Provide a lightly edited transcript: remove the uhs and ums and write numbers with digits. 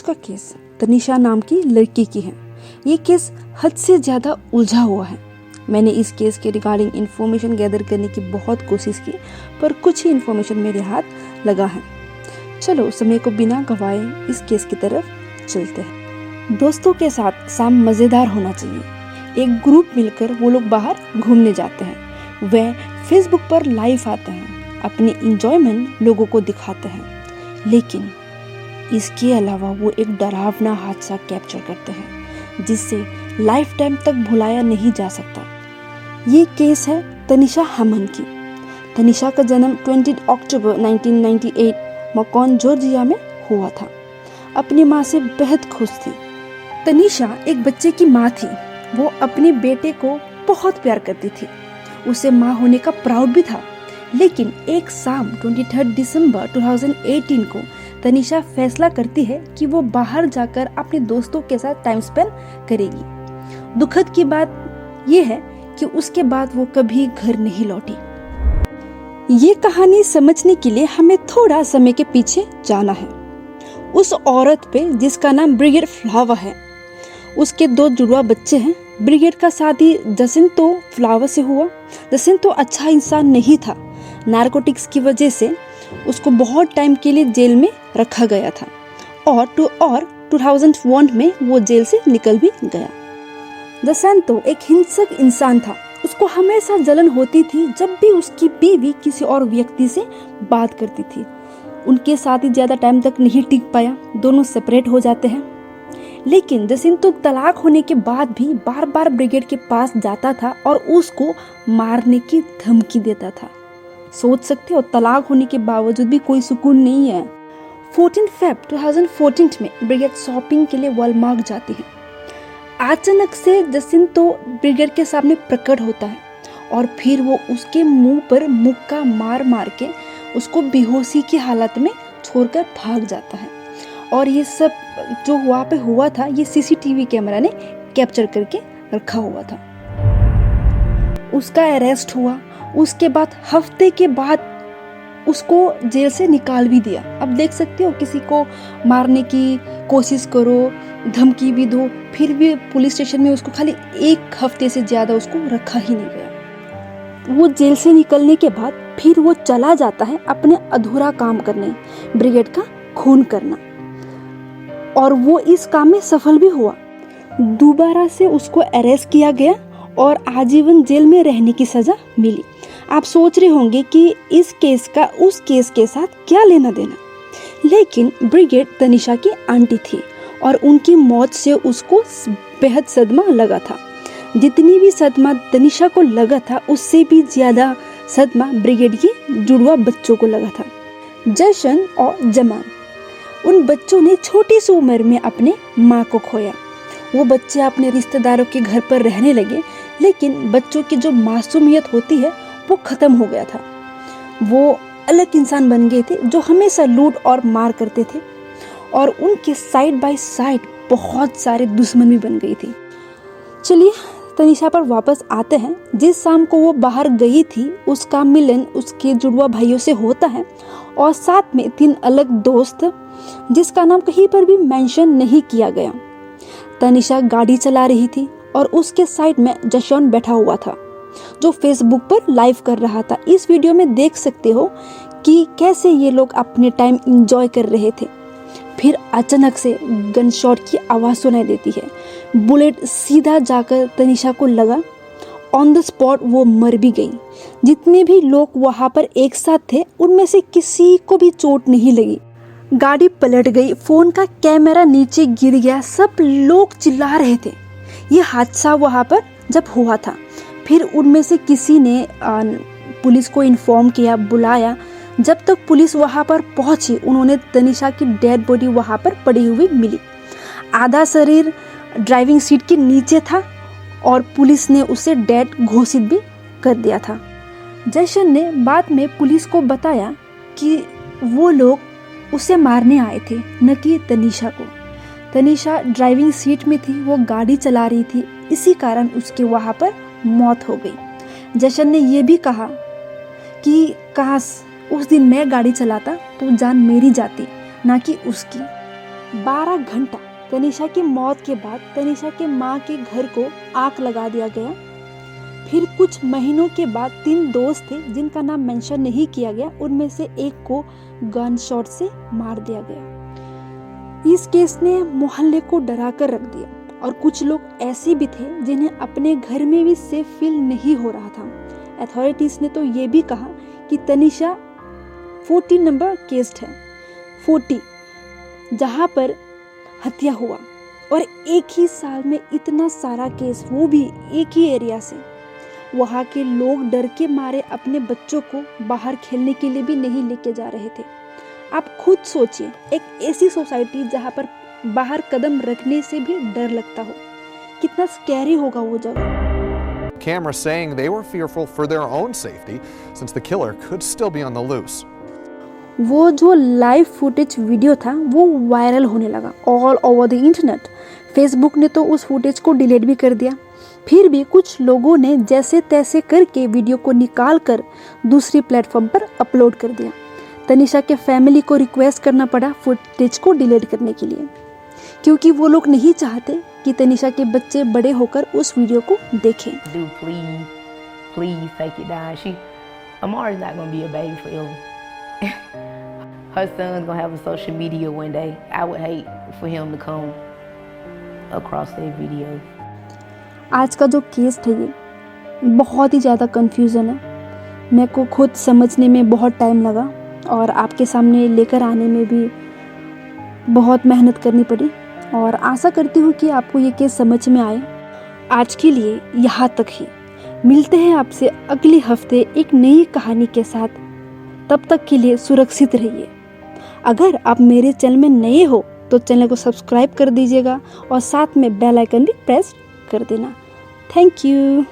का केस तनिषा नाम की लड़की की है। ये केस हद से ज़्यादा उलझा हुआ है। मैंने इस केस के रिगार्डिंग इन्फॉर्मेशन गैदर करने की बहुत कोशिश की, पर कुछ ही इन्फॉर्मेशन मेरे हाथ लगा है। चलो समय को बिना गंवाए इस केस की तरफ चलते हैं। दोस्तों के साथ शाम मज़ेदार होना चाहिए। एक ग्रुप मिलकर वो लोग बाहर घूमने जाते हैं। वह फेसबुक पर लाइव आते हैं, अपनी इंजॉयमेंट लोगों को दिखाते हैं। लेकिन इसके अलावा वो एक डरावना हादसा कैप्चर करते हैं जिससे लाइफ टाइम तक भुलाया नहीं जा सकता। ये केस है तनिषा हेमन की। तनिषा का जन्म 20 अक्टूबर 1998 मकॉन जॉर्जिया में हुआ था। अपनी माँ से बेहद खुश थी। तनिषा एक बच्चे की माँ थी। वो अपने बेटे को बहुत प्यार करती थी। उसे माँ होने का प्राउड भी था। लेकिन एक शाम 23 दिसंबर 2018 को तनिषा फैसला करती है कि वो बाहर जाकर अपने दोस्तों के साथ टाइम स्पेंड करेगी। दुखद की बात यह है कि उसके बाद वो कभी घर नहीं लौटी। ये कहानी समझने के लिए हमें थोड़ा समय के पीछे जाना है। उस औरत पे जिसका नाम ब्रिगेड फ्लावर है, उसके 2 जुड़वा बच्चे हैं। ब्रिगेड का शादी जसिंतो फ्लावर से हुआ। जसिंतो अच्छा इंसान नहीं था। नारकोटिक्स की वजह से उसको बहुत टाइम के लिए जेल में रखा गया था और 2001 में वो जेल से निकल भी गया। जसिंतो एक हिंसक इंसान था। उसको हमेशा जलन होती थी जब भी उसकी बीवी किसी और व्यक्ति से बात करती थी। उनके साथ ही ज़्यादा टाइम तक नहीं टिक पाया, दोनों सेपरेट हो जाते हैं। लेकिन जसिंतो तलाक होने के बाद भी बार बार ब्रिगेड के पास जाता था और उसको मारने की धमकी देता था। सोच सकते हो, तलाक होने के बावजूद भी कोई सुकून नहीं है। 14 फरवरी 2014 में ब्रिगेड शॉपिंग के लिए वॉलमार्ट जाती है। अचानक से जसिंतो ब्रिगेड के सामने प्रकट होता है और फिर वो उसके मुंह पर मुक्का मार मार के उसको बेहोशी की हालत में छोड़कर भाग जाता है। और ये सब जो वहाँ पे हुआ था, ये सीसीटीवी कैमरा ने कैप्चर करके रखा हुआ था। उसका अरेस्ट हुआ। उसके बाद हफ्ते के बाद उसको जेल से निकाल भी दिया। अब देख सकते हो, किसी को मारने की कोशिश करो, धमकी भी दो, फिर भी पुलिस स्टेशन में उसको खाली 1 हफ्ते से ज़्यादा उसको रखा ही नहीं गया। वो जेल से निकलने के बाद फिर वो चला जाता है अपने अधूरा काम करने, ब्रिगेड का खून करना, और वो इस काम में सफल भी हुआ। दोबारा से उसको अरेस्ट किया गया और आजीवन जेल में रहने की सजा मिली। आप सोच रहे होंगे कि इस केस का उस केस के साथ क्या लेना देना, लेकिन ब्रिगेड तनिषा की आंटी थी और उनकी मौत से उसको बेहद सदमा लगा था। जितनी भी सदमा तनिषा को लगा था, उससे भी ज्यादा सदमा ब्रिगेड के जुड़वा बच्चों को लगा था, जशन और जमान। उन बच्चों ने छोटी सी उम्र में अपने माँ को खोया। वो बच्चे अपने रिश्तेदारों के घर पर रहने लगे, लेकिन बच्चों की जो मासूमियत होती है वो खत्म हो गया था। वो अलग इंसान बन गए थे जो हमेशा लूट और मार करते थे, और उनके साइड बाय साइड बहुत सारे दुश्मन भी बन गई थी। चलिए तनिषा पर वापस आते हैं। जिस शाम को वो बाहर गई थी, उसका मिलन उसके जुड़वा भाइयों से होता है और साथ में 3 अलग दोस्त जिसका नाम कहीं पर भी मेंशन नहीं किया गया। तनिषा गाड़ी चला रही थी और उसके साइड में जशन बैठा हुआ था जो फेसबुक पर लाइव कर रहा था। इस वीडियो में देख सकते हो कि कैसे ये लोग अपने टाइम एंजॉय कर रहे थे। फिर अचानक से गन शॉट की आवाज़ सुनाई देती है। बुलेट सीधा जाकर तनिषा को लगा। ऑन द स्पॉट वो मर भी गई। जितने भी लोग वहाँ पर एक साथ थे, उनमें से किसी को भी चोट नहीं लगी। गाड़ी पलट गई, फ़ोन का कैमरा नीचे गिर गया, सब लोग चिल्ला रहे थे। ये हादसा वहाँ पर जब हुआ था, फिर उनमें से किसी ने पुलिस को इन्फॉर्म किया, बुलाया। जब तक पुलिस वहाँ पर पहुंची, उन्होंने तनिषा की डेड बॉडी वहाँ पर पड़ी हुई मिली। आधा शरीर ड्राइविंग सीट के नीचे था और पुलिस ने उसे डेड घोषित भी कर दिया था। जशन ने बाद में पुलिस को बताया कि वो लोग उसे मारने आए थे, न कि तनिषा को। तनिषा ड्राइविंग सीट में थी, वो गाड़ी चला रही थी, इसी कारण उसके वहाँ पर मौत हो गई। जशन ने ये भी कहा कि काश उस दिन मैं गाड़ी चलाता तो जान मेरी जाती, ना कि उसकी। 12 घंटा तनीषा की मौत के बाद तनीषा के माँ के घर को आग लगा दिया गया। फिर कुछ महीनों के बाद 3 दोस्त थे जिनका नाम मेंशन नहीं किया गया, उनमें से एक को गन शॉट से मार दिया गया। इस केस ने मोहल्ले को डरा कर रख दिया और कुछ लोग ऐसे भी थे जिन्हें अपने घर में भी सेफ फील नहीं हो रहा था। अथॉरिटीज ने तो ये भी कहा कि तनीषा 40 नंबर केस है, 40, जहाँ पर हत्या हुआ, और एक ही साल में इतना सारा केस, वो भी एक ही एरिया से। वहाँ के लोग डर के मारे अपने बच्चों को बाहर खेलने के लिए भी नहीं लेके जा रहे थे। आप खुद सोचिए, एक ऐसी सोसाइटी जहाँ पर बाहर कदम रखने से भी डर लगता हो, कितना स्कैरी होगा वो जगह। Cameras saying they were fearful for their own safety since the killer could still be on the loose. वो जो लाइव फुटेज वीडियो था वो वायरल होने लगा all over the internet. Facebook ने तो उस फुटेज को डिलीट भी कर दिया। फिर भी कुछ लोगों ने जैसे तैसे करके वीडियो को निकाल कर दूसरी प्लेटफॉर्म पर अपलोड कर दिया। तनीषा के फैमिली को रिक्वेस्ट करना पड़ा फुटेज को डिलीट करने के लिए, क्योंकि वो लोग नहीं चाहते कि तनीषा के बच्चे बड़े होकर उस वीडियो को देखें। Please take it down. Amari's not gonna be a baby forever. Her son's gonna have a social media one day. I would hate for him to come across that video. आज का जो case था ये बहुत ही ज़्यादा confusion है। मेरे को खुद समझने में बहुत टाइम लगा और आपके सामने लेकर आने में भी बहुत मेहनत करनी पड़ी, और आशा करती हूँ कि आपको ये केस समझ में आए। आज के लिए यहाँ तक ही। मिलते हैं आपसे अगले हफ्ते एक नई कहानी के साथ। तब तक के लिए सुरक्षित रहिए। अगर आप मेरे चैनल में नए हो तो चैनल को सब्सक्राइब कर दीजिएगा और साथ में बेल आइकन भी प्रेस कर देना। Thank you.